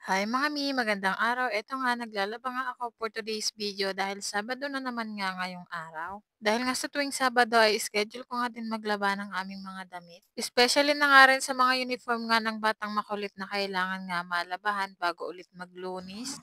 Hi mga mi, magandang araw. Eto nga, naglalaba nga ako for today's video dahil Sabado na naman nga ngayong araw. Dahil nga sa tuwing Sabado ay schedule ko nga din maglaba ng aming mga damit. Especially na nga rin sa mga uniform nga ng batang makulit na kailangan nga malabahan bago ulit maglunis.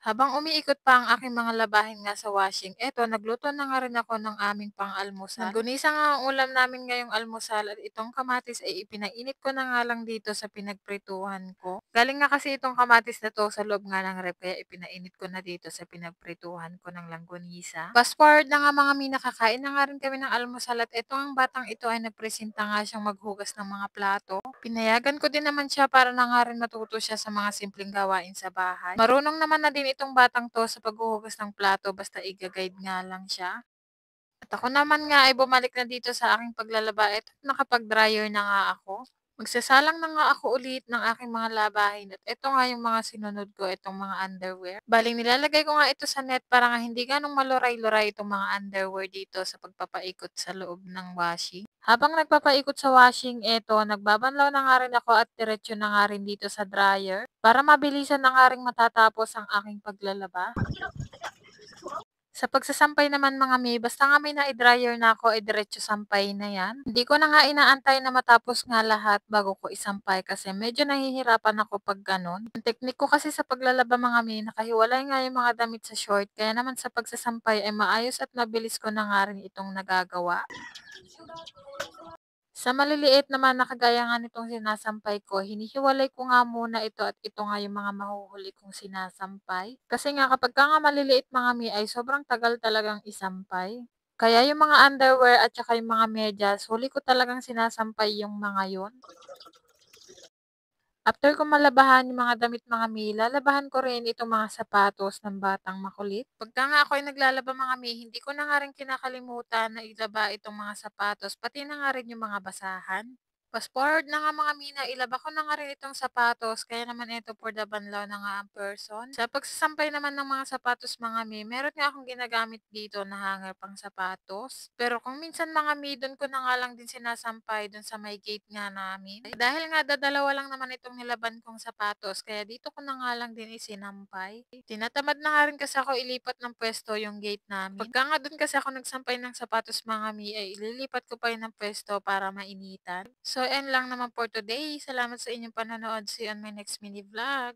Habang umiikot pa ang aking mga labahin nga sa washing, eto nagluto na nga rin ako ng aming pang-almusal. Naggunisa nga ang ulam namin ngayong almusal at itong kamatis ay ipinainit ko na nga lang dito sa pinagprituhan ko. Galing nga kasi itong kamatis na to sa loob nga ng rep kaya ipinainit ko na dito sa pinagprituhan ko ng langgunisa. Fast forward na nga mga mina, kakain na nga rin kami ng almusal at ito ang batang ito ay nagpresenta nga siyang maghugas ng mga plato. Pinayagan ko din naman siya para na nga rin matuto siya sa mga simpleng gawain sa bahay. Marunong naman na din itong batang 'to sa paghuhugas ng plato basta iga-guide nga lang siya. At ako naman nga ay bumalik na dito sa aking paglalaba at nakapag-dryer na nga ako. Magsasalang na nga ako ulit ng aking mga labahin at ito nga yung mga sinunod ko, itong mga underwear. Baling nilalagay ko nga ito sa net para nga hindi ganong maluray-luray itong mga underwear dito sa pagpapaikot sa loob ng washing. Habang nagpapaikot sa washing, eto, nagbabanlaw na nga rin ako at diretso na nga rin dito sa dryer para mabilisan na nga rin matatapos ang aking paglalaba. Sa pagsasampay naman mga mi, basta nga may nai-dryer na ako, eh, diretso sampay na 'yan. Hindi ko na nga inaantay na matapos nga lahat bago ko isampay kasi medyo nahihirapan ako 'pag gano'n. Ang teknik ko kasi sa paglalaba mga mi, nakahiwalay nga yung mga damit sa short, kaya naman sa pagsasampay ay maayos at mabilis ko na nga rin itong nagagawa. Sa maliliit naman na kagaya nga nitong sinasampay ko, hinihiwalay ko nga muna ito at ito nga yung mga mahuhuli kong sinasampay. Kasi nga kapagka nga maliliit mga mi ay sobrang tagal talagang isampay. Kaya yung mga underwear at saka yung mga medyas, huli ko talagang sinasampay yung mga yun. After ko malabahan yung mga damit mga mi, lalabahan ko rin itong mga sapatos ng batang makulit. Pagka nga ako ay naglalaba mga mi, hindi ko na nga rin kinakalimutan na ilaba itong mga sapatos, pati na nga rin yung mga basahan. Fast forward na nga mga mina, ilaba ko na nga rin itong sapatos, kaya naman ito for the banlaw na nga ang person. Sa pagsasampay naman ng mga sapatos mga mi, meron nga akong ginagamit dito na hanger pang sapatos. Pero kung minsan mga mi, doon ko na nga lang din sinasampay doon sa may gate nga namin. Dahil nga dadalawa lang naman itong nilaban kong sapatos, kaya dito ko na nga lang din isinampay. Tinatamad na nga rin kasi ako ilipat ng pwesto yung gate namin. Pagka nga doon kasi ako nagsampay ng sapatos mga mi, ay ililipat ko pa yun ng pwesto para mainitan. So, end lang naman for today. Salamat sa inyong panonood. See you on my next mini vlog.